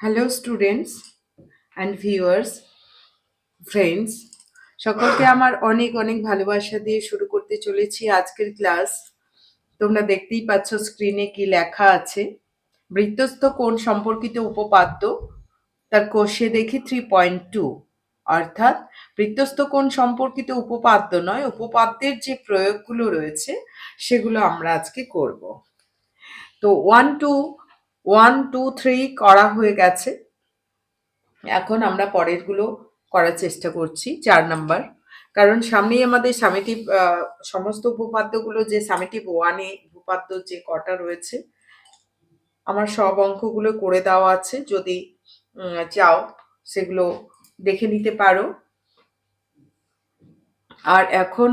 Hello students and viewers, friends, সকলকে আমার অনেক অনেক ভালোবাসা দিয়ে শুরু করতে চলেছি আজকের ক্লাস। তোমরা দেখতেই পাচ্ছ স্ক্রিনে কি লেখা আছে। বৃত্তস্থ কোণ সম্পর্কিত উপপাদ্য, তার কোষে দেখি 3.2, অর্থাৎ বৃত্তস্থ কোণ সম্পর্কিত উপপাদ্য নয়, উপপাদ্যের যে প্রয়োগগুলো রয়েছে সেগুলো আমরা আজকে করব। তো 1, 2 করা হয়ে গেছে। এখন আমরা পরেরগুলো করার চেষ্টা করছি, 4 নাম্বার। কারণ সামনেই আমাদের সামেটিভ সমস্ত উপপাদ্যগুলো, যে সামেটিভ 1-এ উপপাদ্য যে কটা রয়েছে, আমার সব অঙ্কগুলো করে দেওয়া আছে। যদি চাও সেগুলো দেখে নিতে পারো। আর এখন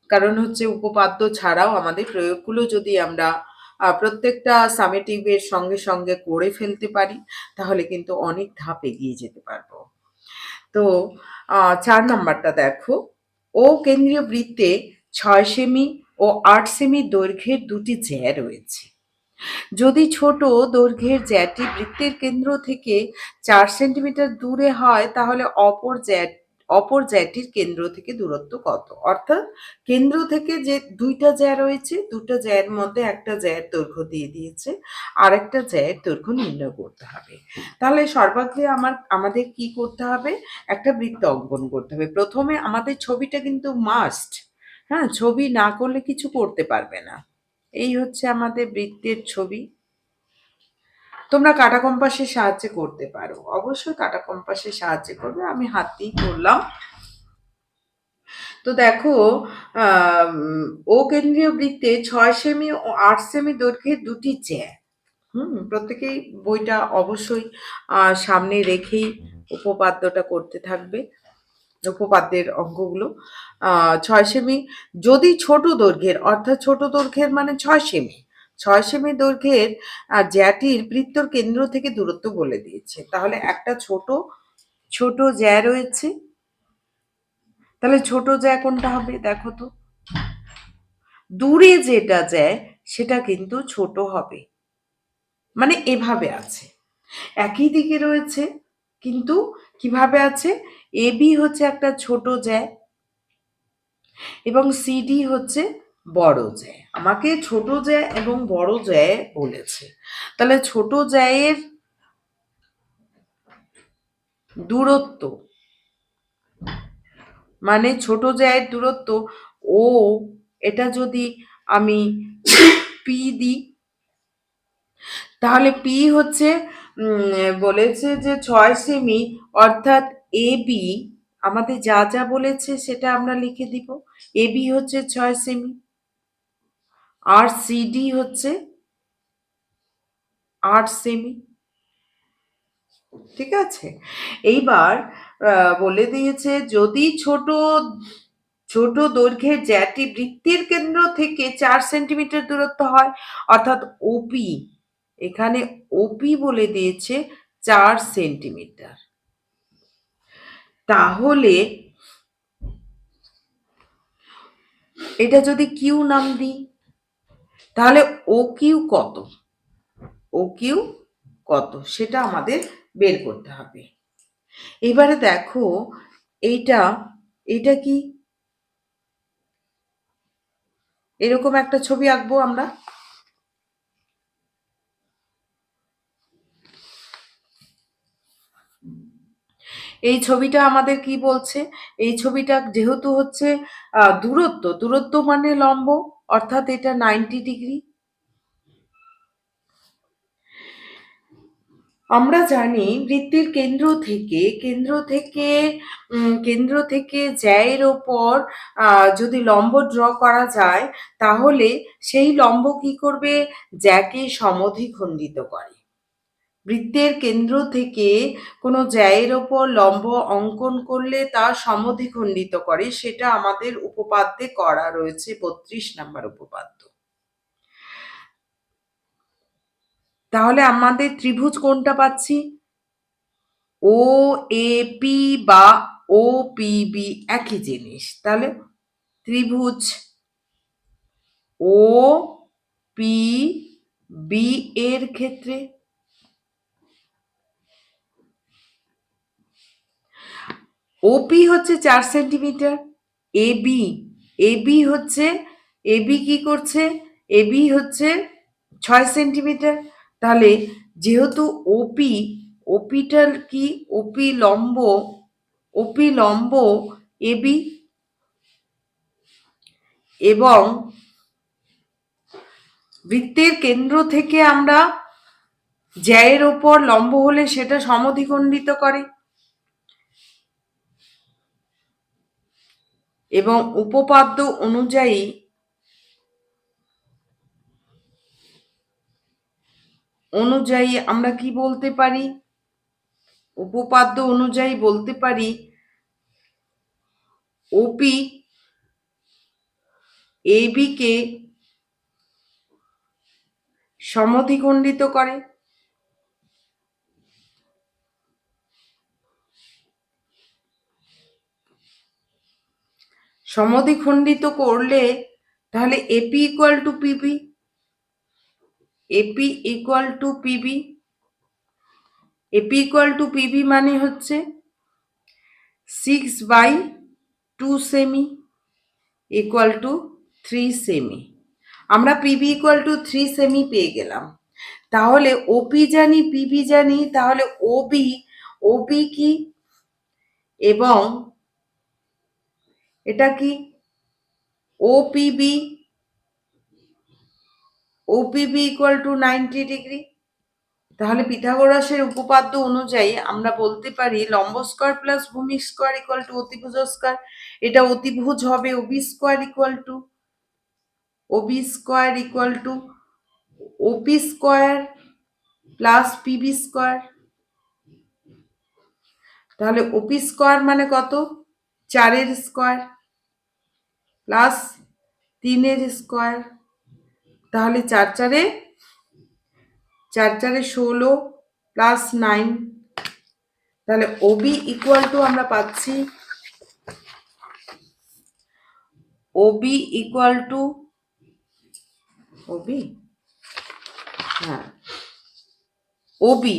কারণ উপপাদ্য ছাড়াও আমাদের প্রয়োগগুলো যদি আমরা প্রত্যেকটা সামেটিভের সঙ্গে সঙ্গে করে ফেলতে পারি, তাহলে কিন্তু অনেক ধাপ এগিয়ে যেতে পারবো। তো 4 নাম্বারটা দেখো। ও কেন্দ্রীয় বৃত্তে 6 সেমি ও 8 সেমি দৈর্ঘ্যের দুটি জ্যা রয়েছে। যদি ছোট দৈর্ঘ্যের জ্যাটি বৃত্তের কেন্দ্র থেকে 4 সেন্টিমিটার দূরে হয়, তাহলে অপর জ্যাটির কেন্দ্র থেকে দূরত্ব কত? অর্থাৎ কেন্দ্র থেকে যে দুইটা জ্যা রয়েছে, দুটো জ্যায়ের মধ্যে একটা জ্যায়ের দৈর্ঘ্য দিয়ে দিয়েছে, আর একটা জ্যায়ের দৈর্ঘ্য নির্ণয় করতে হবে। তাহলে সর্বাগ্রে আমাদের কি করতে হবে? একটা বৃত্ত অঙ্কন করতে হবে। প্রথমে আমাদের ছবিটা কিন্তু মাস্ট। হ্যাঁ, ছবি না করলে কিছু করতে পারবে না। এই হচ্ছে আমাদের বৃত্তের ছবি। তোমরা কাঁটা কম্পাসের সাহায্যে করতে পারো, অবশ্যই কাঁটা কম্পাসের সাহায্যে করবে। আমি হাত দিয়েই করলাম। তো দেখো, ও কেন্দ্রীয় বৃত্তে 6 সেমি ও 8 সেমি দৈর্ঘ্যের দুটি জ্যা। প্রত্যেকেই বইটা অবশ্যই সামনে রেখেই উপপাদ্যটা করতে থাকবে, উপপাদ্যের অঙ্কগুলো। 6 সেমি, যদি ছোট দৈর্ঘ্যের, অর্থাৎ ছোট দৈর্ঘ্যের মানে 6 সেমি, 6 সেমি দৈর্ঘ্যের জ্যাটির বৃত্তর কেন্দ্র থেকে দূরত্ব বলে দিয়েছে। তাহলে একটা ছোট জ্যা রয়েছে। তাহলে ছোট জ্যা কোনটা হবে দেখো তো? দূরে যেটা জ্যা সেটা কিন্তু ছোট হবে। মানে এভাবে আছে, একই দিকে রয়েছে, কিন্তু কিভাবে আছে? এবি হচ্ছে একটা ছোট জ্যা এবং সিডি হচ্ছে বড় জ্যা। আমাকে ছোট জ্যা এবং বড় জ্যা বলেছে। তাহলে ছোট জ্যায়ের দূরত্ব, মানে ছোট জ্যায়ের দূরত্ব ও, এটা যদি আমি পি দিই, তাহলে পি হচ্ছে বলেছে যে 6 সেমি, অর্থাৎ এ বি আমাদের যা যা বলেছে সেটা আমরা লিখে দিব। এ বি হচ্ছে 6 সেমি, আর সিডি হচ্ছে 8 সেমি। ঠিক আছে। এইবার বলে দিয়েছে যদি ছোট দৈর্ঘ্যের জ্যাটি বৃত্তের কেন্দ্র থেকে 4 সেন্টিমিটার দূরত্ব হয়, অর্থাৎ ওপি, এখানে ওপি বলে দিয়েছে 4 সেন্টিমিটার। তাহলে এটা যদি কিউ নাম দিই, তাহলে ও কিউ কত? ও কিউ কত সেটা আমাদের বের করতে হবে। এবারে দেখো, এইটা কি? এরকম একটা ছবি আঁকবো আমরা। এই ছবিটা আমাদের কি বলছে? এই ছবিটা যেহেতু হচ্ছে দূরত্ব মানে লম্ব, অর্থাৎ এটা 90 ডিগ্রি। আমরা জানি বৃত্তের কেন্দ্র থেকে জ্যায়ের ওপর যদি লম্ব ড্র করা যায়, তাহলে সেই লম্ব কি করবে? জ্যাকে সমদ্বিখণ্ডিত করে। বৃত্তের কেন্দ্র থেকে কোনো জ্যায়ের ওপর লম্ব অঙ্কন করলে তা সমদ্বিখণ্ডিত করে, সেটা আমাদের উপপাদ্যে করা রয়েছে, 32 নাম্বার উপপাদ্য। তাহলে আমাদের ত্রিভুজ কোনটা পাচ্ছি? ও এ পি বা ও পি বি একই জিনিস। তাহলে ত্রিভুজ ও পি বি এর ক্ষেত্রে ওপি হচ্ছে 4 সেন্টিমিটার, এবি এবি হচ্ছে এবি কি করছে, এবি হচ্ছে 6 সেন্টিমিটার। তাহলে যেহেতু ওপি, ওপিটার কি, ওপি লম্ব এবি, এবং বৃত্তের কেন্দ্র থেকে আমরা জ্যায়ের ওপর লম্ব হলে সেটা সমদ্বিখণ্ডিত করে, এবং উপপাদ্য অনুযায়ী আমরা কি বলতে পারি, উপপাদ্য অনুযায়ী বলতে পারি ওপি এবি কে সমদ্বিখণ্ডিত করে। সমদ্বিখণ্ডিত করলে তাহলে AP equal to PB, AP equal to PB, AP equal to PB মানে হচ্ছে 6/2 সেমি ইকুয়াল টু 3 সেমি। আমরা পিবি ইকুয়াল টু 3 সেমি পেয়ে গেলাম। তাহলে ওপি জানি, পিবি জানি, তাহলে ওবি, ওবি কি, এবং এটা কি OPB, OPB equal to 90 degree. তাহলে পিথাগোরাসের উপপাদ্য অনুযায়ী আমরা বলতে পারি লম্ব স্কয়ার প্লাস ভূমি স্কয়ার ইকুয়াল টু অতিভুজ স্কয়ার। এটা অতিভুজ হবে OB square equal to, OB square equal to OP square plus PB square. তাহলে ওপি স্কয়ার মানে কত, 4 স্কয়ার প্লাস 3 স্কয়ার, তাহলে 4 4 16 প্লাস 9। তাহলে ওবি ইকুয়াল টু আমরা পাচ্ছি, ওবি ইকুয়াল টু, ওবি, হ্যাঁ ওবি,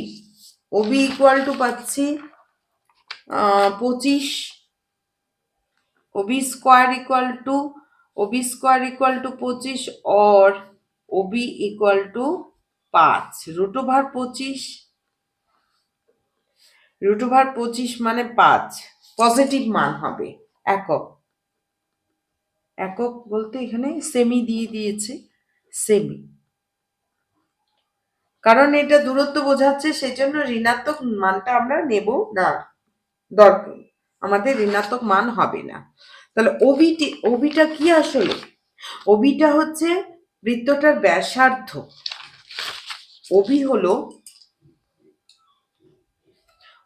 ওবি ইকুয়াল টু পাচ্ছি 25, Obi square equal to, OB square equal two 25 और ওবি ইকুয়াল টু 5 √25, √25 মানে 5 পজিটিভ মান হবে। একক, একক বলতে এখানে সেমি দিয়ে দিয়েছে, সেমি, কারণ এটা দূরত্ব বোঝাচ্ছে সেজন্য ঋণাত্মক মানটা আমরা নেব না, দরকার আমাদের ঋণাত্মক মান হবে না। তাহলে ওবিটা কি আসলে, ওবিটা হচ্ছে বৃত্তটার ব্যাসার্ধ, ওবি হলো,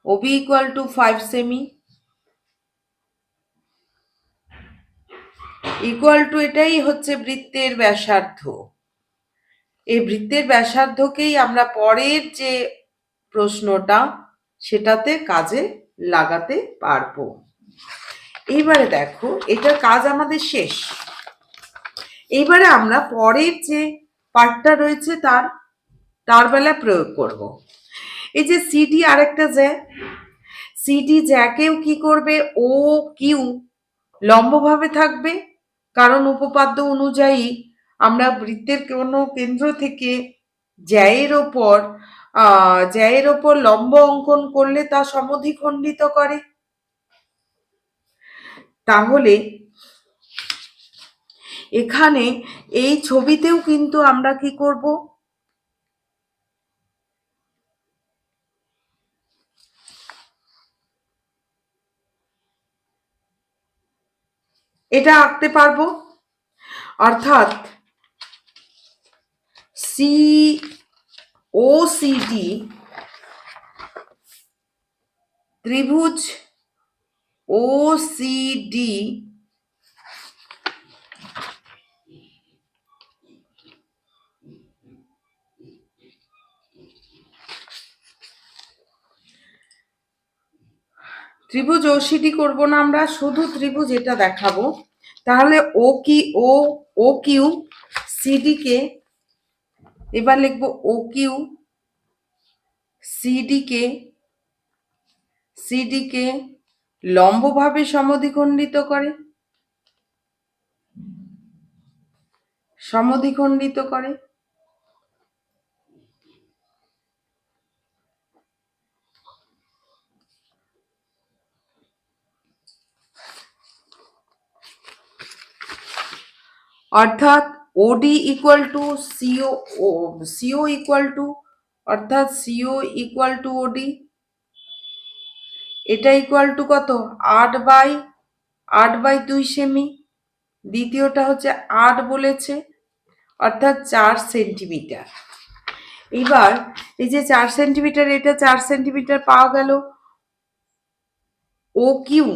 ওবি ইকুয়াল টু 5 সেমি ইকুয়াল টু, এটাই হচ্ছে বৃত্তের ব্যাসার্ধ। এই বৃত্তের ব্যাসার্ধকেই আমরা পরের যে প্রশ্নটা সেটাতে কাজে লাগাতে পারবো। এইবারে দেখো এটার কাজ আমাদের শেষ। এইবারে আমরা পরের যে পার্টটা রয়েছে তার বেলায় প্রয়োগ করব। এই যে সিডি আরেকটা জ্যা, সিডি জ্যাকেও কি করবে, ও কিউ লম্বভাবে থাকবে, কারণ উপপাদ্য অনুযায়ী আমরা বৃত্তের কোনো কেন্দ্র থেকে জ্যায়ের ওপর লম্ব অঙ্কন করলে তা সমদ্বিখণ্ডিত করে। তাহলে এখানে এই ছবিতেও কিন্তু আমরা কি করব, এটা আঁকতে পারবো, অর্থাৎ OCD ত্রিভুজ OCD ত্রিভুজ OCD করব না আমরা, শুধু ত্রিভুজ এটা দেখাবো। তাহলে ও কিউ সিডি কে, এবার লিখবো ও কিউ সিডি কে লম্বভাবে সমদ্বিখণ্ডিত করে, সমদ্বিখণ্ডিত করে। অর্থাৎ OD equal to CO, CO equal to, অর্থাৎ সিও ইকুয়াল টু ওডি, এটা ইকুয়াল টু কত? 8/2 সেমি। দ্বিতীয়টা হচ্ছে 8 বলেছে, অর্থাৎ 4 সেন্টিমিটার। এবার এই যে 4 সেন্টিমিটার, এটা 4 সেন্টিমিটার পাওয়া গেল। ও কিউ,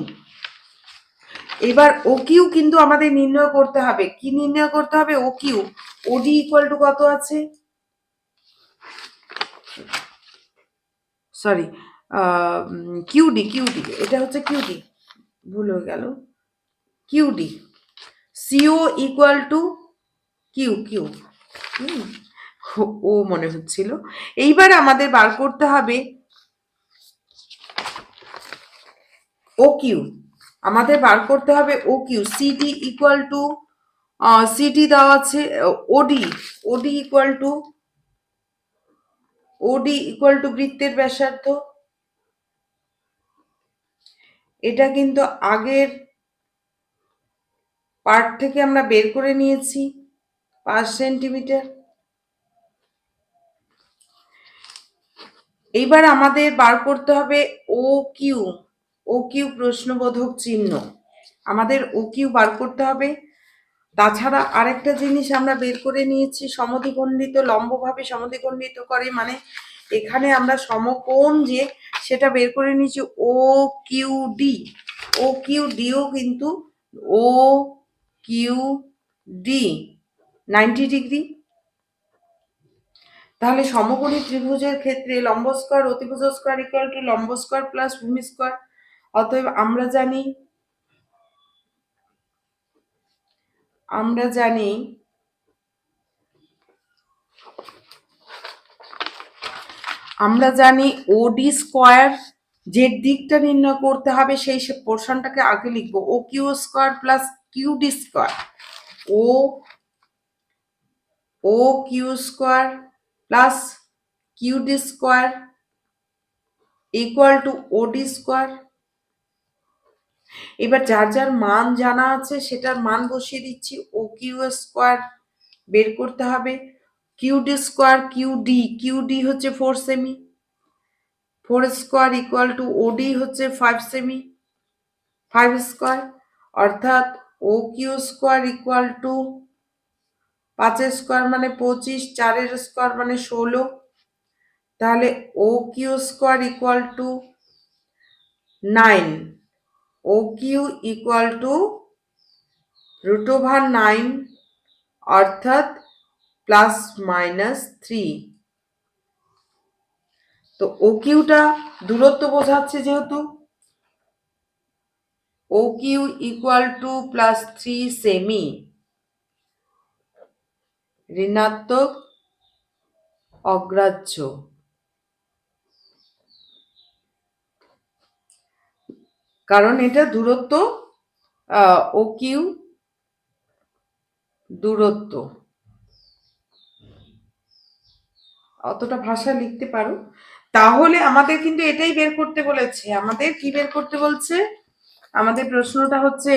এবার ও কিউ কিন্তু আমাদের নির্ণয় করতে হবে। কি নির্ণয় করতে হবে? O Q. ওডি ইকুয়াল টু কত আছে? সরি, কিউডি, কিউডি, এটা হচ্ছে কিউডি, ভুল হয়ে গেল, QD. CO equal to Q, Q, ও মনে হচ্ছিল। এইবার আমাদের বার করতে হবে ও কিউ, আমাদের বার করতে হবে O Q. CD equal to, CD দেওয়া আছে OD, OD equal to, OD equal to বৃত্তের ব্যাসার্ধ। এটা কিন্তু আগের পার্ট থেকে আমরা বের করে নিয়েছি, 5 সেন্টিমিটার। এইবার আমাদের বার করতে হবে ও কিউ, ও কিউ প্রশ্নবোধক চিহ্ন, আমাদের ও কিউ বার করতে হবে। তাছাড়া আরেকটা জিনিস আমরা বের করে নিয়েছি, সমদ্বিখণ্ডিত, লম্বভাবে সমদ্বিখণ্ডিত করে, মানে এখানে আমরা সমকোণ যে সেটা বের করে নিয়েছি, ও Q D. O Q deo কিন্তু, ও কিউ ডি 90 ডিগ্রি। তাহলে সমকোণী ত্রিভুজের ক্ষেত্রে লম্ব স্কয়ার অতিভুজ স্কয়ার ইকুয়াল টু লম্ব স্কয়ার প্লাস ভূমি স্কয়ার। অতএব আমরা জানি ওডি স্কয়ার, যে দিকটা নির্ণয় করতে হবে সেই পোর্শনটাকে আগে লিখবো, O Q square plus QD square, O O Q square plus QD square equal to OD square. এবার যার যার মান জানা আছে সেটার মান বসিয়ে দিচ্ছি। ও কিউ স্কয়ার বের করতে হবে, কিউডি স্কয়ার, কিউডি হচ্ছে 4 সেমি, 4 স্কয়ার ইকুয়াল টু ওডি হচ্ছে 5 সেমি, 5 স্কয়ার, অর্থাৎ O Q square equal to 5 square মানে 25, 4 স্কয়ার মানে 16। তাহলে O Q square equal to 9, O Q equal to √9, অর্থাৎ +-3। তো ও কিউটা দূরত্ব বোঝাচ্ছে, যেহেতু ও কিউ ইকুয়াল টু +3 সেমি, ঋণাত্মক অগ্রাহ্য, কারণ এটা দূরত্ব, ও কিউ দূরত্ব। অতটা ভাষা লিখতে পারো। তাহলে আমাদের কিন্তু এটাই বের করতে বলেছে। আমাদের কি বের করতে বলছে? আমাদের প্রশ্নটা হচ্ছে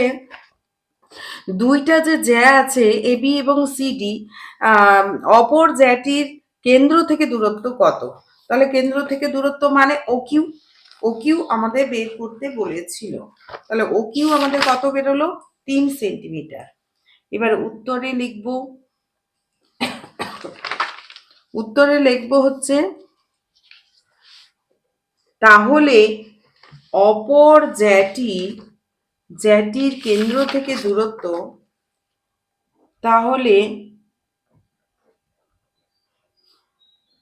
দুইটা যে জ্যা আছে এবি এবং সিডি, অপর জ্যাটির কেন্দ্র থেকে দূরত্ব কত? তাহলে কেন্দ্র থেকে দূরত্ব মানে ও কিউ, ও কিউ আমাদের বের করতে বলেছিল। তাহলে ও কিউ আমাদের কত বেরোলো? 3 সেন্টিমিটার। এবার উত্তরে লিখবো হচ্ছে, তাহলে অপর জ্যাটির কেন্দ্র থেকে দূরত্ব, তাহলে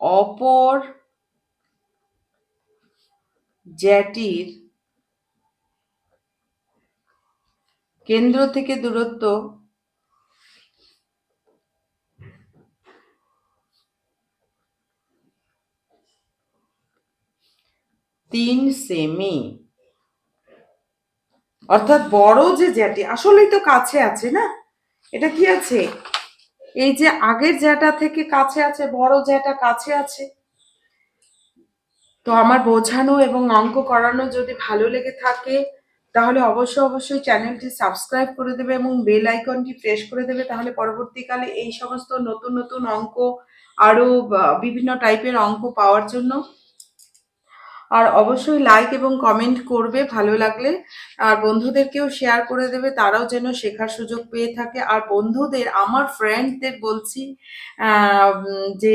অপর জ্যাটির কেন্দ্র থেকে দূরত্ব 3 সেমি। অর্থাৎ বড় যে জ্যাটি আসলেই তো কাছে আছে না, এটা কি আছে, এই যে আগের জ্যাটা থেকে কাছে আছে, বড় জ্যাটা কাছে আছে। তো আমার বোঝানো এবং অঙ্ক করানো যদি ভালো লেগে থাকে তাহলে অবশ্যই চ্যানেলটি সাবস্ক্রাইব করে দেবে এবং বেল আইকনটি প্রেস করে দেবে, তাহলে পরবর্তীকালে এই সমস্ত নতুন নতুন অঙ্ক আরো বিভিন্ন টাইপের অঙ্ক পাওয়ার জন্য। আর অবশ্যই লাইক এবং কমেন্ট করবে ভালো লাগলে, আর বন্ধুদেরকেও শেয়ার করে দেবে, তারাও যেন শেখার সুযোগ পেয়ে থাকে। আর বন্ধুদের, আমার ফ্রেন্ডদের বলছি যে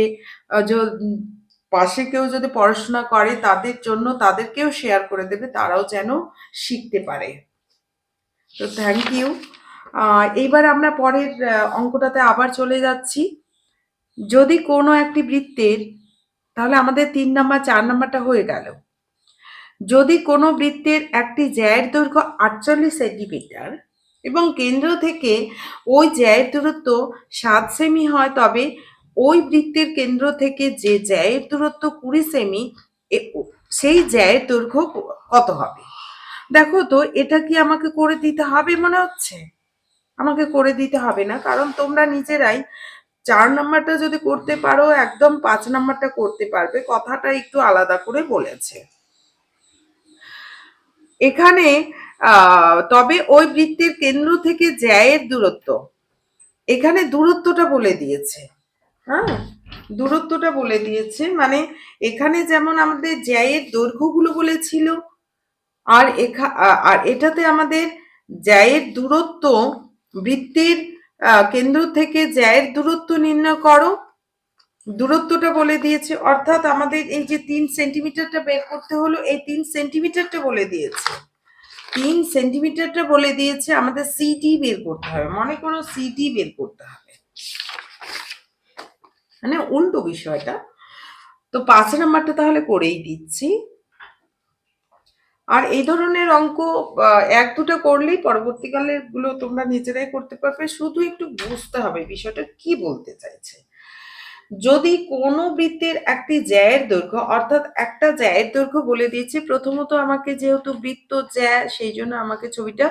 পাশে কেউ যদি পড়াশোনা করে তাদের জন্য তাদেরকেও শেয়ার করে দেবে, তারাও যেন শিখতে পারে। তো থ্যাংক ইউ। এইবার আমরা পরের অঙ্কটাতে আবার চলে যাচ্ছি। যদি কোনো একটি বৃত্তের, তাহলে আমাদের 3 নাম্বার 4 নাম্বারটা হয়ে গেল। যদি কোনো বৃত্তের একটি জ্যায়ের দৈর্ঘ্য 48 সেন্টিমিটার এবং কেন্দ্র থেকে ওই জ্যায়ের দূরত্ব 7 সেমি হয়, তবে ওই বৃত্তের কেন্দ্র থেকে যে জ্যায়ের দূরত্ব 20 সেমি, সেই জ্যায়ের দৈর্ঘ্য কত হবে? দেখো তো, এটা কি আমাকে করে দিতে হবে মনে হচ্ছে? আমাকে করে দিতে হবে না, কারণ তোমরা নিজেরাই 4 নাম্বারটা যদি করতে পারো একদম 5 নাম্বারটা করতে পারবে। কথাটা একটু আলাদা করে বলেছে এখানে। তবে ওই বৃত্তের কেন্দ্র থেকে জ্যায়ের দূরত্ব, এখানে দূরত্বটা বলে দিয়েছে। হ্যাঁ, দূরত্বটা বলে দিয়েছে, মানে এখানে যেমন আমাদের জ্যায়ের দৈর্ঘ্যগুলো বলেছিল, আর আর এটাতে আমাদের জ্যায়ের দূরত্ব, বৃত্তের কেন্দ্র থেকে জ্যায়ের দূরত্ব নির্ণয় করো, দূরত্বটা বলে দিয়েছে। অর্থাৎ আমাদের এই যে 3 সেন্টিমিটারটা বের করতে হলো, এই 3 সেন্টিমিটারটা বলে দিয়েছে, 3 সেন্টিমিটারটা বলে দিয়েছে। আমাদের সিটি বের করতে হবে, মনে করো সিটি বের করতে হবে, মানে উল্টো বিষয়টা। তো 5 নাম্বারটা তাহলে করেই দিচ্ছি। আর এই ধরনের অঙ্ক 1-2টা করলেই পরবর্তীকালে গুলো তোমরা নিজেরাই করতে পারবে, শুধু একটু বুঝতে হবে বিষয়টা কি বলতে চাইছে। যদি কোনো বৃত্তের একটি জ্যায়ের দৈর্ঘ্য, অর্থাৎ একটা জ্যায়ের দৈর্ঘ্য বলে দিয়েছি। প্রথমত আমাকে যেহেতু বৃত্ত জ্যা, সেই জন্য আমাকে ছবিটা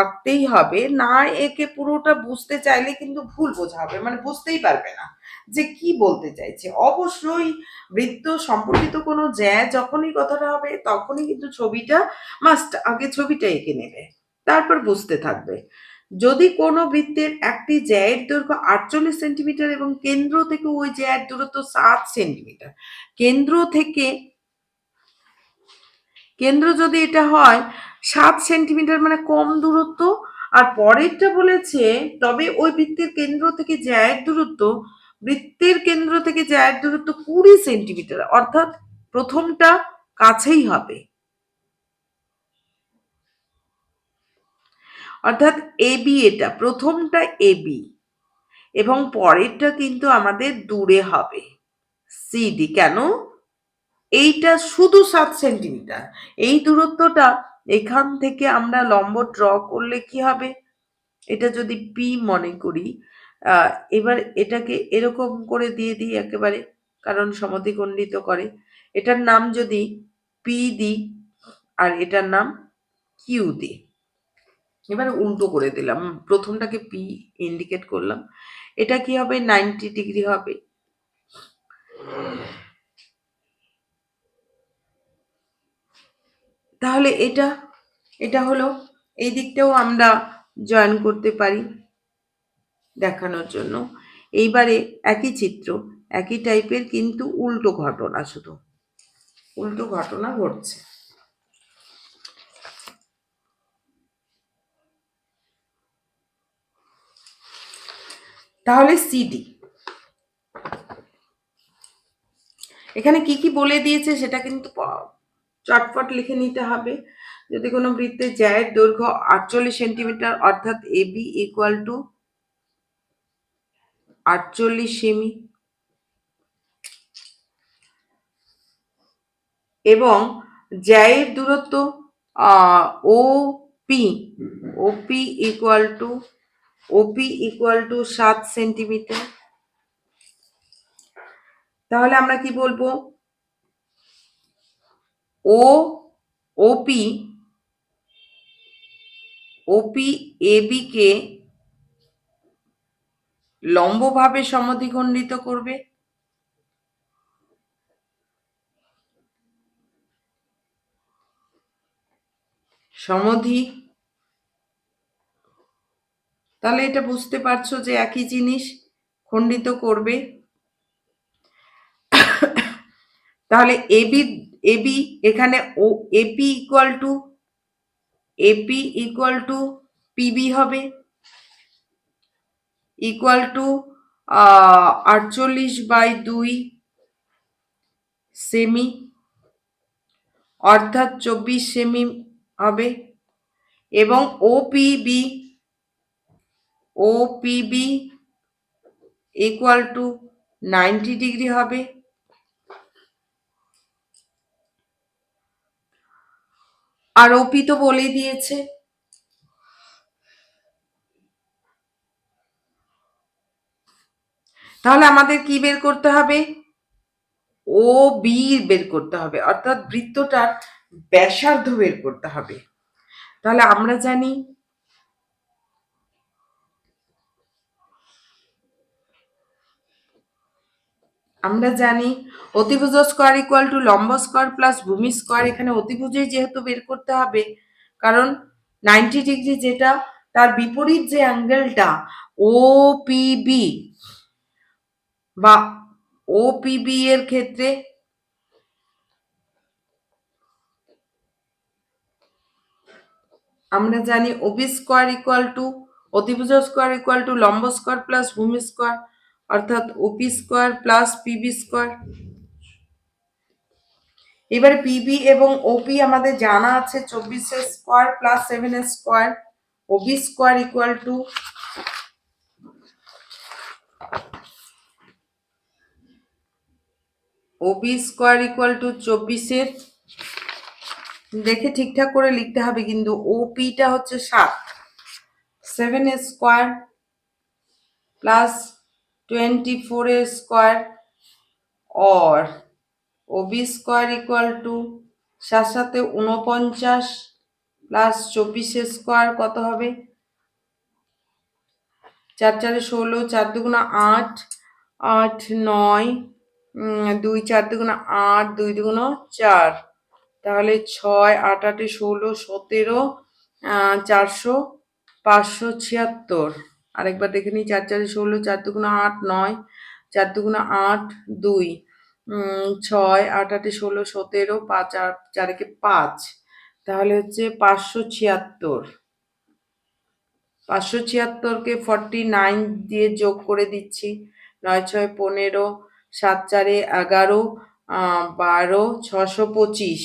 আঁকতেই হবে, না একে পুরোটা বুঝতে চাইলে কিন্তু ভুল বোঝা হবে, মানে বুঝতেই পারবে না যে কি বলতে চাইছে। অবশ্যই বৃত্ত সম্পর্কিত কোনো জ্যা যখনই কথাটা হবে তখনই কিন্তু ছবিটা মাস্ট, আগে ছবিটা এঁকে নেবে, তারপর বুঝতে থাকবে। যদি কোনো বৃত্তের একটি জ্যায়ের দৈর্ঘ্য 48 সেন্টিমিটার এবং কেন্দ্র থেকে ওই জ্যায়ের দূরত্ব 7 সেন্টিমিটার, কেন্দ্র থেকে, কেন্দ্র যদি এটা হয় 7 সেন্টিমিটার মানে কম দূরত্ব, আর পরেরটা বলেছে তবে ওই বৃত্তের কেন্দ্র থেকে জ্যায়ের দূরত্ব, বৃত্তের কেন্দ্র থেকে জ্যায়ের দূরত্ব 20 সেন্টিমিটার, অর্থাৎ প্রথমটা কাছেই হবে, অর্থাৎ এবি, এটা প্রথমটা এবি এবং পরেরটা কিন্তু আমাদের দূরে হবে সিডি। কেন? এইটা শুধু 7 সেন্টিমিটার, এই দূরত্বটা এখান থেকে আমরা লম্ব ড্র করলে কি হবে, এটা যদি পি মনে করি, এবার এটাকে এরকম করে দিয়ে দিই একেবারে, কারণ সমদ্বিখণ্ডিত করে। এটার নাম যদি পি দিই আর এটার নাম কিউ দিই, এবার উল্টো করে দিলাম, প্রথমটাকে পি ইন্ডিকেট করলাম, এটা কি হবে 90 ডিগ্রি হবে। তাহলে এটা, এটা হলো, এই দিকটাও আমরা জয়েন করতে পারি দেখানোর জন্য। এইবারে একই চিত্র, একই টাইপের, কিন্তু উল্টো ঘটনা, শুধু উল্টো ঘটনা ঘটছে। তাহলে সিডি, এখানে কি কি বলে দিয়েছে সেটা কিন্তু চটপট লিখে নিতে হবে। যদি কোনো বৃত্তের জ্যায়ের দৈর্ঘ্য 48 সেন্টিমিটার, অর্থাৎ এবি ইকুয়াল টু 48 সেমি, এবং জ্যায়ের দূরত্ব O P, OP equal to, OP equal to 7 centimetre, তাহলে আমরা কি বলবো, ও ওপি ওপি এবি কে লম্বভাবে সমদ্বিখণ্ডিত করবে। সমদ্বি, তাহলে এটা বুঝতে পারছো যে একই জিনিস খণ্ডিত করবে। তাহলে এবি এবি এখানে ও এপি ইকুয়াল টু পিবি হবে, ইকুয়াল টু 48/2 সেমি, অর্থাৎ 24 সেমি হবে। এবং ওপিবি ইকুয়াল টু 90 ডিগ্রি হবে। আর ওপি তো বলেই দিয়েছে। তাহলে আমাদের কি বের করতে হবে? ও বি বের করতে হবে, অর্থাৎ বৃত্তটার ব্যাসার্ধ বের করতে হবে। তাহলে আমরা জানি অতিভুজ স্কোয়ার ইকুয়াল টু লম্ব স্কোয়ার প্লাস ভূমি স্কোয়ার। এখানে অতিভুজেই যেহেতু বের করতে হবে, কারণ 90 ডিগ্রি যেটা, তার বিপরীত যে অ্যাঙ্গেলটা ওপিবি বা ওপিবি এর ক্ষেত্রে আমরা জানি ওবি স্কোয়ার ইকুয়াল টু অতিভুজ স্কোয়ার ইকুয়াল টু লম্ব স্কোয়ার প্লাস ভূমি স্কোয়ার, অর্থাৎ ওপি স্কোয়ার প্লাস পিবি স্কোয়ার। এবারে পিবি এবং ওপি আমাদের জানা আছে 24 square plus 7 square. Obi square equal to OB square equal two 24, দেখে ঠিকঠাক করে লিখতে হবে কিন্তু। ওপিটা হচ্ছে 7, 7 স্কোয়ার প্লাস 24 স্কোয়ার, और Obi square equal to 7 7 49 plus 24 square কত হবে? 4 4 16, 4 2 8, 8 9, 2 4 2 8, 2 2 4, তাহলে 6 8 8 16 17, 400, 576। আরেকবার দেখে নিই। 4 4 16, 4 2 8 9, 4 2 8, 2, 6 8 8 16 17, 5 4 5, তাহলে হচ্ছে 576। 576কে 49 দিয়ে যোগ করে দিচ্ছি। 9 6 15, 7 4 11, 12, 625।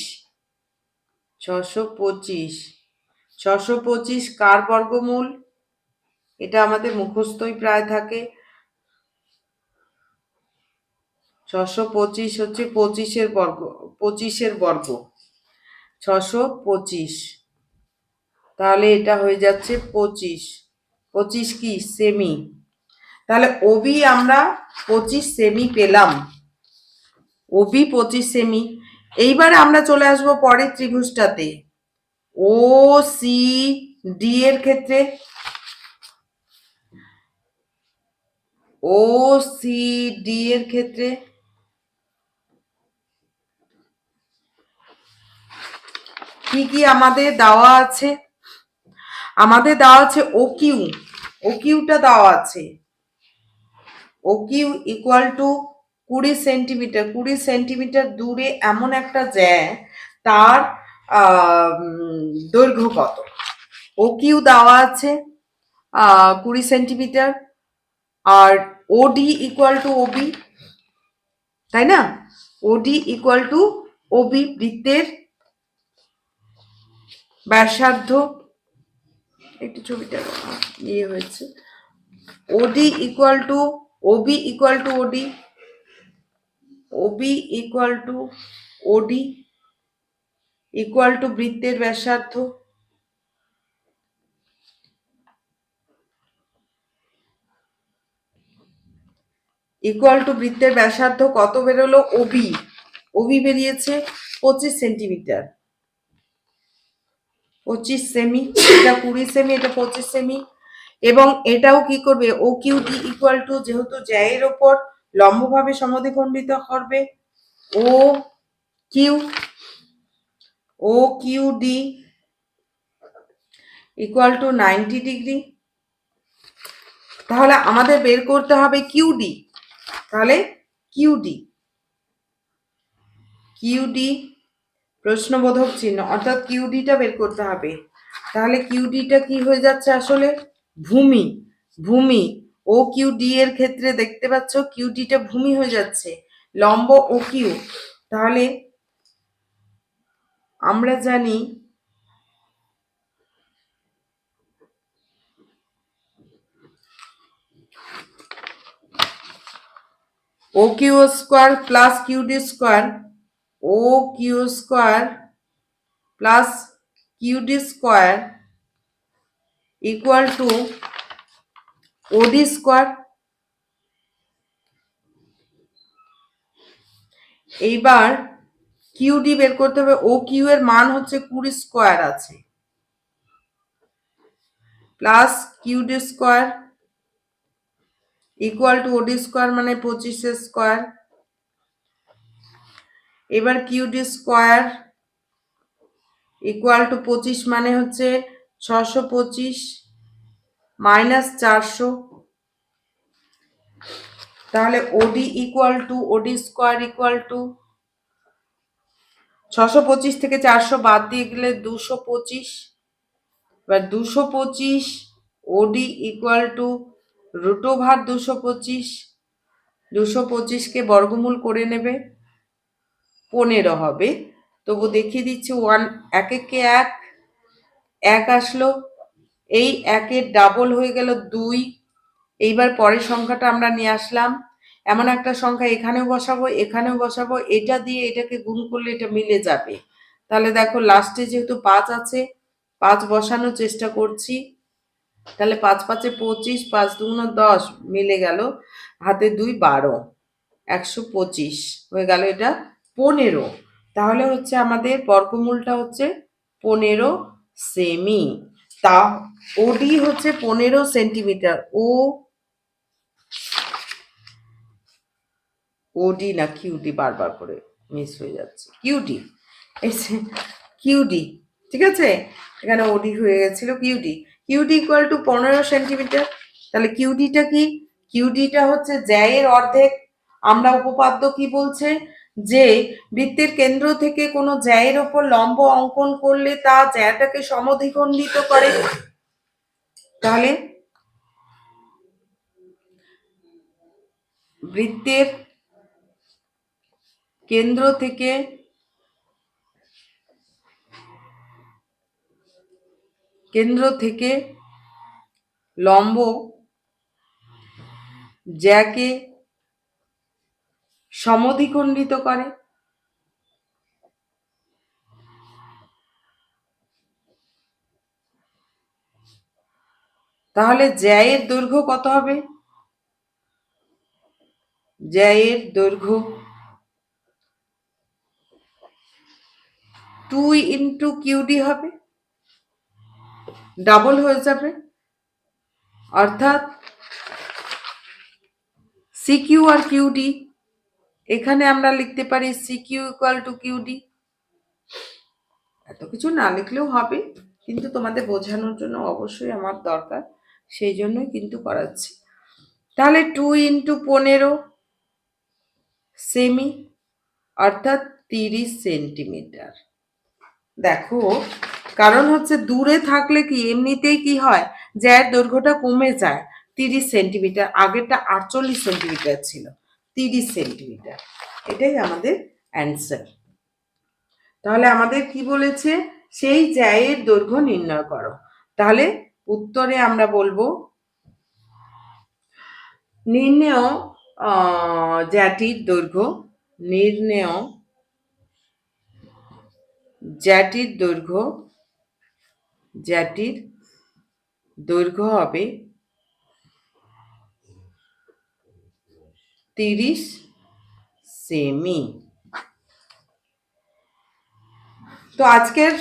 625, 625 কার বর্গমূল? এটা আমাদের মুখস্থই প্রায় থাকে। 625 হচ্ছে 25-এর বর্গ, 25-এর বর্গ 625। তাহলে এটা হয়ে যাচ্ছে 25। 25 কি? সেমি। তাহলে ওবি আমরা 25 সেমি পেলাম। ওবি 25 সেমি। এইবারে আমরা চলে আসব পরের ত্রিভুজটাতে। ও সি ডি এর ক্ষেত্রে, ও সি ডি এর ক্ষেত্রে কি কি আমাদের দেওয়া আছে? আমাদের দেওয়া আছে ও কিউ, ও কিউটা দেওয়া আছে। O Q equal to 20 centimetre. 20 centimetre দূরে এমন একটা জ্যা, তার দৈর্ঘ্য কত? ও কিউ দেওয়া আছে 20 সেন্টিমিটার, আর ওডি ইকুয়াল টু ওবি, তাই না? ওডি ইকুয়াল টু ওবি, বৃত্তের ব্যাসার্ধ। একটু ছবিটা ইয়ে হয়েছে। OD equal to OB equal to OD, OB equal to OD equal to বৃত্তের ব্যাসার্ধ। ইকুয়াল টু বৃত্তের ব্যাসার্ধ কত বেরোলো? ওবি বেরিয়েছে 25 সেন্টিমিটার। 25 সেমি, এটা 20 সেমি, এটা 25 সেমি। এবং এটাও কি করবে, O Q D equal to, যেহেতু জ্যায়ের ওপর লম্বভাবে সমদ্বিখণ্ডিত করবে, O Q, O Q D equal to 90 degree. তাহলে আমাদের বের করতে হবে কিউডি। তাহলে কিউডি, কিউডি প্রশ্নবোধক চিহ্ন, অর্থাৎ কিউডিটা বের করতে হবে। তাহলে কিউডিটা কি হয়ে যাচ্ছে আসলে, ভূমি। ভূমি ও কিউ ডি এর ক্ষেত্রে দেখতে পাচ্ছ কিউডিটা ভূমি হয়ে যাচ্ছে, লম্ব ও কিউ। তাহলে আমরা জানি O Q square plus QD square, O Q square plus QD square equal to OD square. এইবার কিউডি বের করতে হবে, ও কিউ এর মান হচ্ছে 20 স্কোয়ার আছে, plus QD square equal to OD square মানে 25 স্কোয়ার। এবার কিউডি স্কোয়ার ইকুয়াল টু 25 মানে হচ্ছে 625 মাইনাস 400। তাহলে OD equal to, OD square equal to 625 থেকে 400 বাদ দিয়ে গেলে 225। এবার 225 ওডি ইকুয়াল টু রুট ওভার 225, 225কে বর্গমূল করে নেবে, 15 হবে। তবু দেখিয়ে দিচ্ছি, ওয়ান এক একে এক, এক আসলো, এই একের ডাবল হয়ে গেল 2। এইবার পরের সংখ্যাটা আমরা নিয়ে আসলাম, এমন একটা সংখ্যা এখানেও বসাবো এখানেও বসাবো, এটা দিয়ে এটাকে গুণ করলে এটা মিলে যাবে। তাহলে দেখো লাস্টে যেহেতু 5 আছে, 5 বসানোর চেষ্টা করছি। তাহলে 5 5 25, 5 2 10, মিলে গেল, হাতে 2 12, 125 হয়ে গেল, এটা 15। তাহলে হচ্ছে আমাদের বর্গমূলটা হচ্ছে 15 সেমি। তা ওডি হচ্ছে 15 সেন্টিমিটার। ওডি না কিউডি, বারবার করে মিস হয়ে যাচ্ছে, কিউডি, কিউডি, ঠিক আছে, এখানে ওডি হয়ে গেছিল, QD, QD equal to 15 centimetre. তাহলে কিউডিটা কি, কিউডিটা হচ্ছে জ্যায়ের অর্ধেক। আমরা উপপাদ্য কি বলছে, যে বৃত্তের কেন্দ্র থেকে কোনো জ্যায়ের ওপর লম্ব অঙ্কন করলে তা জ্যাটাকে সমদ্বিখণ্ডিত করে। তাহলে বৃত্তের কেন্দ্র থেকে লম্ব জ্যাকে সমদ্বিখণ্ডিত করে। তাহলে জ্যায়ের দৈর্ঘ্য কত হবে, জ্যায়ের দৈর্ঘ্য 2 ইন্টু কিউডি হবে, ডাবল হয়ে যাবে, অর্থাৎ সিকিউ আর কিউডি, এখানে আমরা লিখতে পারি সিকিউ ইকুয়াল টু কিউডি। এত কিছু না লিখলেও হবে, কিন্তু তোমাদের বোঝানোর জন্য অবশ্যই আমার দরকার, সেই জন্যই কিন্তু করাচ্ছি। তাহলে 2 ইন্টু 15 সেমি, অর্থাৎ 30 সেন্টিমিটার। দেখো, কারণ হচ্ছে দূরে থাকলে কি এমনিতেই কি হয়, জ্যায়ের দৈর্ঘ্যটা কমে যায়, 30 সেন্টিমিটার, আগেরটা 48 সেন্টিমিটার ছিল, 30 সেন্টিমিটার, এটাই আমাদের অ্যান্সার। তাহলে আমাদের কি বলেছে, সেই জ্যায়ের দৈর্ঘ্য নির্ণয় করো। তাহলে উত্তরে আমরা বলবো নির্ণেয় জ্যাটির দৈর্ঘ্য, নির্ণেয় জ্যাটির দৈর্ঘ্য, জ্যাটির দৈর্ঘ্য হবে 30 সেমি। তো আজকের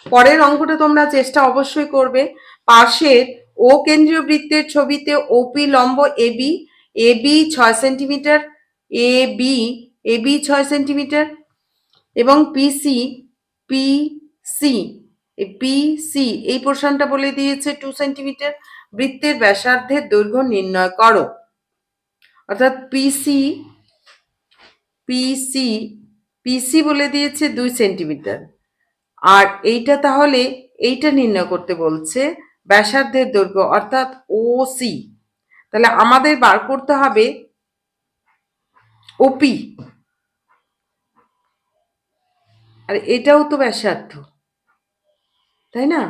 পরের অঙ্কটা তোমরা চেষ্টা অবশ্যই করবে। পাশের ও কেন্দ্রীয় বৃত্তের ছবিতে ওপি লম্ব AB, AB 6 centimetre, AB AB 6 centimetre এবং পিসি পিসি পিসি এই পোর্শনটা বলে দিয়েছে 2 সেন্টিমিটার। বৃত্তের ব্যাসার্ধের দৈর্ঘ্য নির্ণয় করো। অর্থাৎ পিসি পিসি পিসি বলে দিয়েছে 2 সেন্টিমিটার, আর এইটা তাহলে এইটা নির্ণয় করতে বলছে ব্যাসার্ধের দৈর্ঘ্য অর্থাৎ ওসি। তাহলে আমাদের বার করতে হবে ওপি, আর এটাও তো ব্যাসার্ধ, তাই না?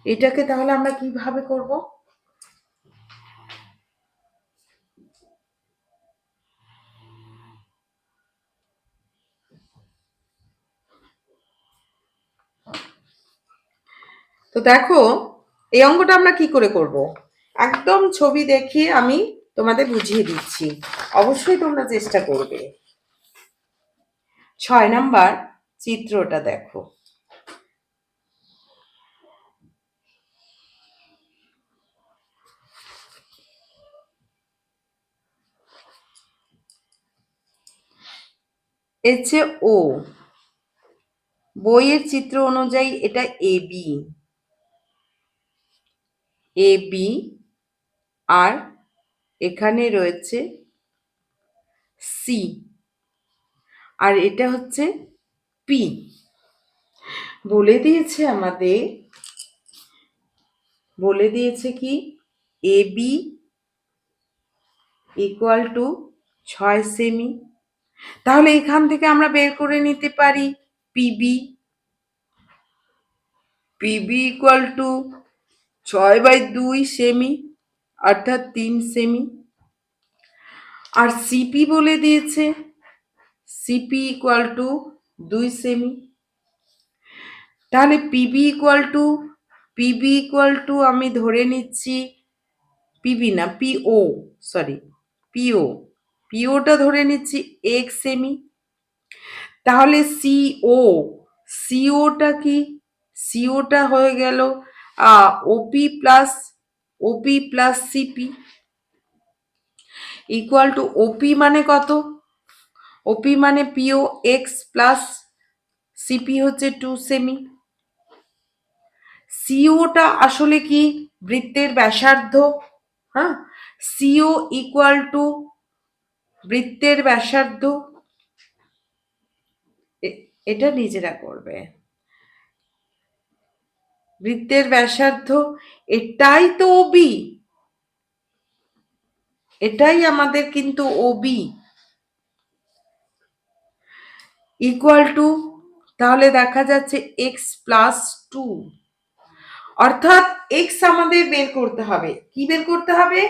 এটাকে তাহলে আমরা কিভাবে করব? তো দেখো এই অঙ্কটা আমরা কি করে করব, একদম ছবি দেখিয়ে আমি তোমাদের বুঝিয়ে দিচ্ছি, অবশ্যই তোমরা চেষ্টা করবে। 6 নাম্বার চিত্রটা দেখো। এছে ও, বইয়ের চিত্র অনুযায়ী এটা এবি, এবি, আর এখানে রয়েছে সি, আর এটা হচ্ছে পি। বলে দিয়েছে আমাদের, বলে দিয়েছে কি এবি ইকুয়াল টু 6 সেমি। তাহলে এখান থেকে আমরা বের করে নিতে পারি PB, PB equal two 6/2 semi অর্থাৎ 3 সেমি। আর সিপি বলে দিয়েছে সিপি ইকুয়াল টু 2 সেমি। তাহলে পিবি ইকুয়াল টু আমি ধরে নিচ্ছি পিবি না পিও, সরি পিও, পিওটা ধরে নিচ্ছি 1 সেমি। তাহলে সিও, সিওটা কি, সিওটা হয়ে গেল ওপি প্লাস সিপি ইকুয়াল টু ওপি মানে কত, ওপি মানে পিও এক্স প্লাস সিপি হচ্ছে 2 সেমি। সিওটা আসলে কি বৃত্তের ব্যাসার্ধ, হ্যাঁ, সিও ইকুয়াল টু বৃত্তের ব্যাসার্ধ, এটা নিজেরা করবে। বৃত্তের ব্যাসার্ধ এটাই তো ওবি, এটাই আমাদের কিন্তু ওবি ইকুয়াল টু, তাহলে দেখা যাচ্ছে এক্স প্লাস 2, অর্থাৎ এক্স আমাদের বের করতে হবে, কি বের করতে হবে,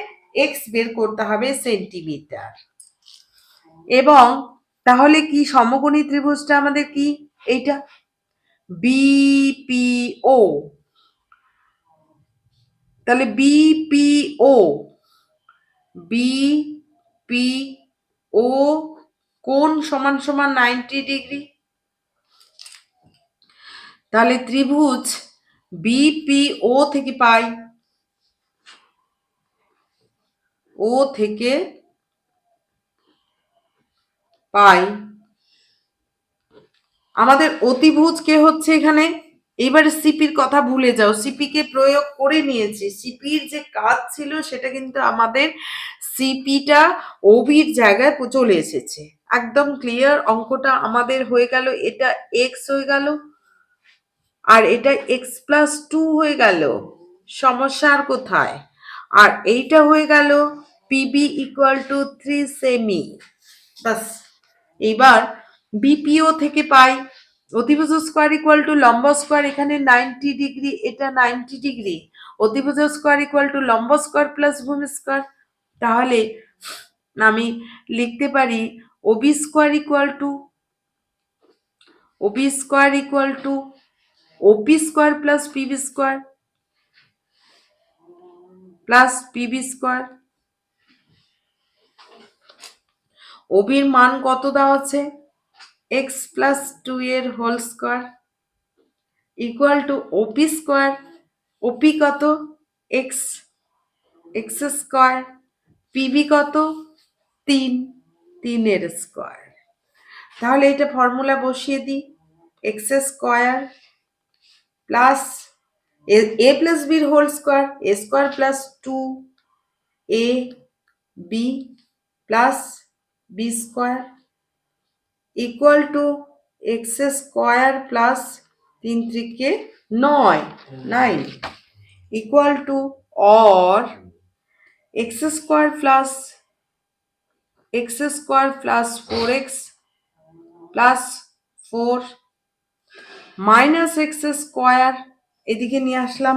এক্স বের করতে হবে সেন্টিমিটার। এবং তাহলে কি সমকোণী ত্রিভুজটা আমাদের কি এইটা বিপিও, তাহলে বিপিও, বিপিও কোণ সমান সমান 90 ডিগ্রি। তাহলে ত্রিভুজ বিপিও থেকে পাই, ও থেকে পাই আমাদের অতিভুজ কে হচ্ছে এখানে। এবারে সিপির কথা ভুলে যাও, সিপিকে প্রয়োগ করে নিয়েছি, সিপির যে কাজ ছিল সেটা কিন্তু আমাদের সিপিটা ওবির জায়গায় চলে এসেছে, একদম ক্লিয়ার। অঙ্কটা আমাদের হয়ে গেল, এটা এক্স হয়ে গেল আর এটা এক্স প্লাস 2 হয়ে গেল, সমস্যা আর কোথায়। আর এইটা হয়ে গেল পিবি ইকুয়াল টু 3 সেমি, বাস। এবার বিপিও থেকে পাই অতিভুজ স্কোয়ার ইকুয়াল টু লম্ব স্কোয়ার, এখানে 90 ডিগ্রি, এটা 90 ডিগ্রি, অতিভুজ স্কোয়ার ইকুয়াল টু লম্ব স্কোয়ার প্লাস ভূমি স্কোয়ার। তাহলে আমি লিখতে পারি OB square equal to, OB square equal to OP square plus PB square plus PB square. ওবির মান কত দেওয়া আছে, এক্স প্লাস 2 এর whole square equal to OP square, ওপি কত এক্স, এক্স স্কোয়ার, পিবি কত 3, 3-এর স্কোয়ার। তাহলে এটা ফর্মুলা বসিয়ে দিই, X square plus A plus বির whole square, A square plus 2 A B plus B square equal to X square plus 3 × 9 equal to or X square plus 4x plus 4 minus X square, এদিকে নিয়ে আসলাম,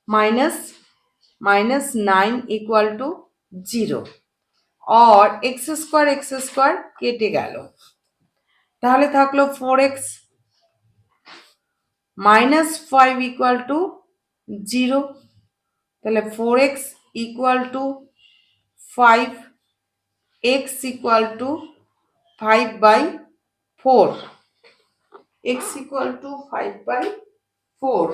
minus 9 equal two 0, और x square কেটে গেল, তাহলে থাকলো 4x minus 5 equal to 0, তাহলে 4x equal to 5, x equal to 5/4, x equal to 5/4।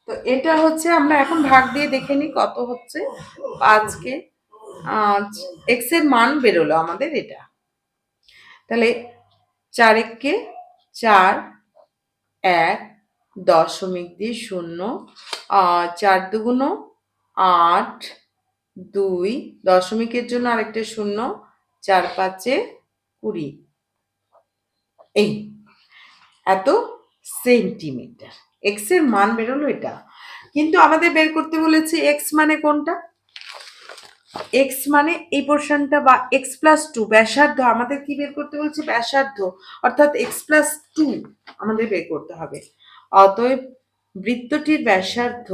তো এটা হচ্ছে, আমরা এখন ভাগ দিয়ে দেখে নিই কত হচ্ছে। 5 x এর মান বেরোলো আমাদের এটা, তাহলে 4 4, 1 দশমিক দিয়ে 0, 4 2 8, 2 দশমিকের জন্য আরেকটা 0, 4 5 20, এই এত সেন্টিমিটার এক্স এর মান বেরোলো এটা। কিন্তু আমাদের বের করতে বলেছে এক্স মানে কোনটা, এক্স মানে এই পোর্শনটা বা এক্স প্লাস 2 ব্যাসার্ধ, আমাদের কি বের করতে বলছে ব্যাসার্ধ, অর্থাৎ এক্স প্লাস 2 আমাদের বের করতে হবে। অতএব বৃত্তটির ব্যাসার্ধ,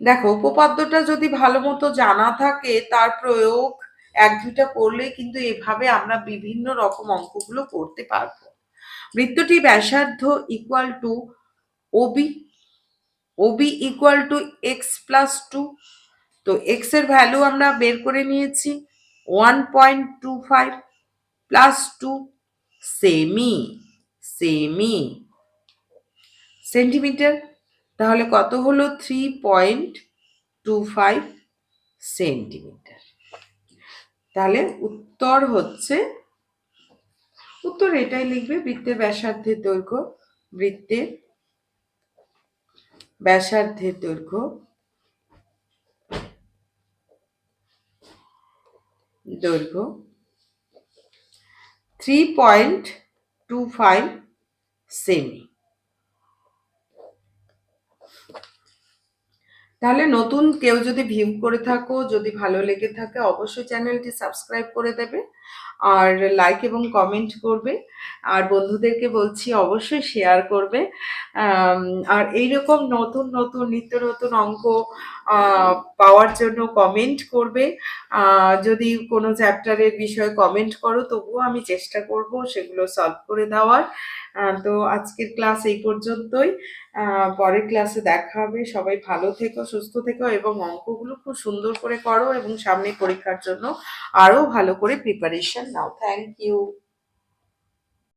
দেখো উপপাদ্যটা যদি ভালো মতো জানা থাকে তার প্রয়োগ 1-2টা করলে কিন্তু এভাবে আমরা বিভিন্ন রকম অঙ্কগুলো করতে পারবো। বৃত্তটি ব্যাসার্ধ equal to OB, OB equal to X plus 2, তো এক্স এর ভ্যালু আমরা বের করে নিয়েছি 1.25 প্লাস 2 সেমি সেন্টিমিটার, তাহলে কত হলো 3.25 সেন্টিমিটার। তাহলে উত্তর হচ্ছে, উত্তর এটাই লিখবে, বৃত্তের ব্যাসার্ধের দৈর্ঘ্য, বৃত্তের ব্যাসার্ধের দৈর্ঘ্য 3.25 সেমি। তাহলে নতুন কেউ যদি ভিউ করে থাকো, যদি ভালো লেগে থাকে অবশ্যই চ্যানেলটি সাবস্ক্রাইব করে দেবে, আর লাইক এবং কমেন্ট করবে, আর বন্ধুদেরকে বলছি অবশ্যই শেয়ার করবে। আর এইরকম নতুন নিত্য নতুন অঙ্ক পাওয়ার জন্য কমেন্ট করবে। যদি কোনো চ্যাপ্টারের বিষয়ে কমেন্ট করো তবুও আমি চেষ্টা করব সেগুলো সলভ করে দেওয়ার। তো আজকের ক্লাস এই পর্যন্তই, পরের ক্লাসে দেখা হবে। সবাই ভালো থেকো, সুস্থ থেকো এবং অঙ্কগুলো খুব সুন্দর করে করো এবং সামনে পরীক্ষার জন্য আরো ভালো করে প্রিপারেশন নাও। Thank you.